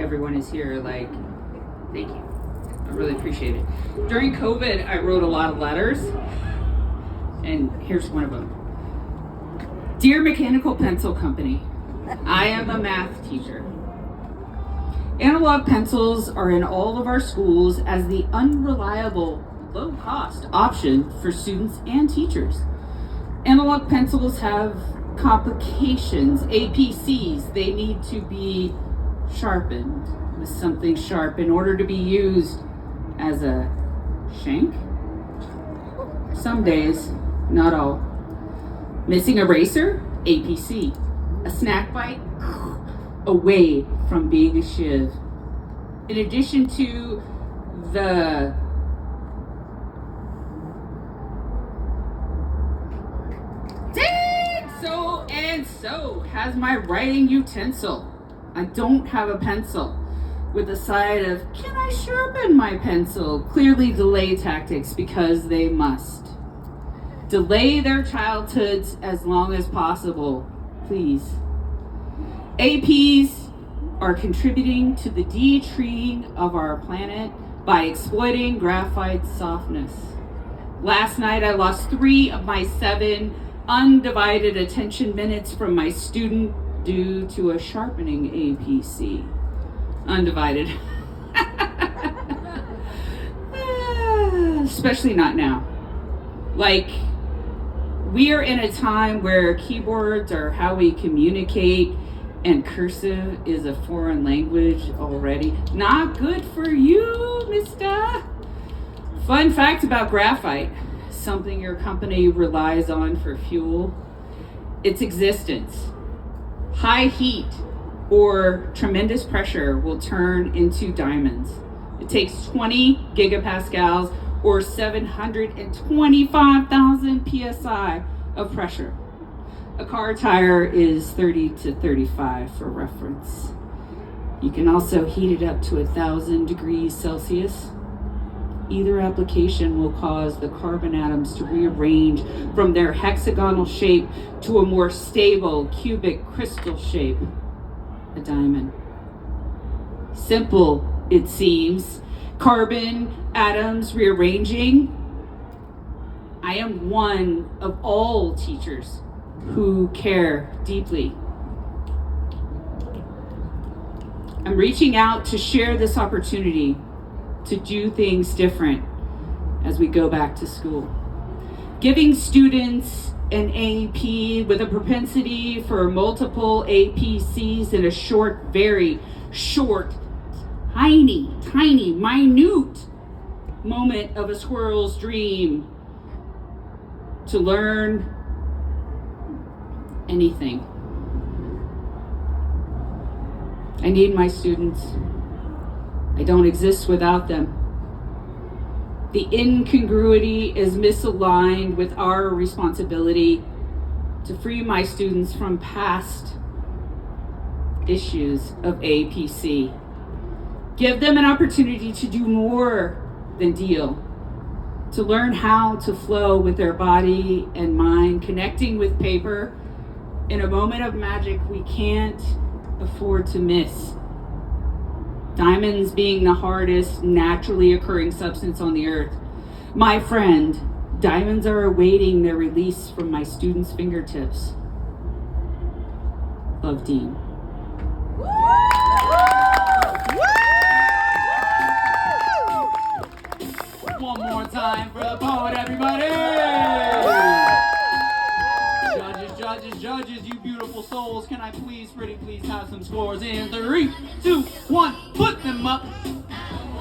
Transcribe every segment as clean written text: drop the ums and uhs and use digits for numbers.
everyone is here. Like, thank you. I really appreciate it. During COVID, I wrote a lot of letters, and here's one of them. Dear Mechanical Pencil Company, I am a math teacher. Analog pencils are in all of our schools as the unreliable, low-cost option for students and teachers. Analog pencils have complications, APCs. They need to be sharpened with something sharp in order to be used as a shank. Some days, not all. Missing eraser, APC. A snack bite, away from being a shiv. In addition to the so has my writing utensil. I don't have a pencil. With a side of, can I sharpen my pencil? Clearly delay tactics because they must. Delay their childhoods as long as possible, please. APs are contributing to the de-treeing of our planet by exploiting graphite softness. Last night I lost 3 of my 7 undivided attention minutes from my student due to a sharpening APC. Undivided. Especially not now. Like, we are in a time where keyboards are how we communicate and cursive is a foreign language already. Not good for you, mister. Fun fact about graphite, something your company relies on for fuel, its existence. High heat or tremendous pressure will turn into diamonds. It takes 20 gigapascals or 725,000 psi of pressure. A car tire is 30 to 35 for reference. You can also heat it up to 1,000 degrees Celsius. Either application will cause the carbon atoms to rearrange from their hexagonal shape to a more stable cubic crystal shape, a diamond. Simple, it seems. Carbon atoms rearranging. I am one of all teachers who care deeply. I'm reaching out to share this opportunity to do things different as we go back to school. Giving students an AP with a propensity for multiple APCs in a short, very short, tiny, minute moment of a squirrel's dream to learn anything. I need my students. I don't exist without them. The incongruity is misaligned with our responsibility to free my students from past issues of APC. Give them an opportunity to do more than deal, to learn how to flow with their body and mind, connecting with paper in a moment of magic we can't afford to miss. Diamonds being the hardest naturally occurring substance on the earth. My friend, diamonds are awaiting their release from my students' fingertips. Love, Dean. One more time for the poet, everybody! Judges, you beautiful souls, can I please, pretty please have some scores in 3, 2, 1, put them up.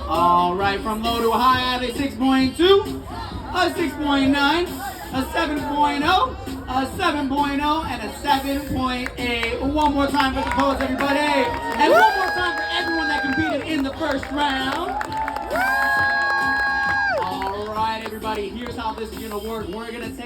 All right, from low to high, I have a 6.2, a 6.9, a 7.0, a 7.0, and a 7.8. One more time for the poets, everybody. And one more time for everyone that competed in the first round. All right, everybody, here's how this is gonna work. We're gonna take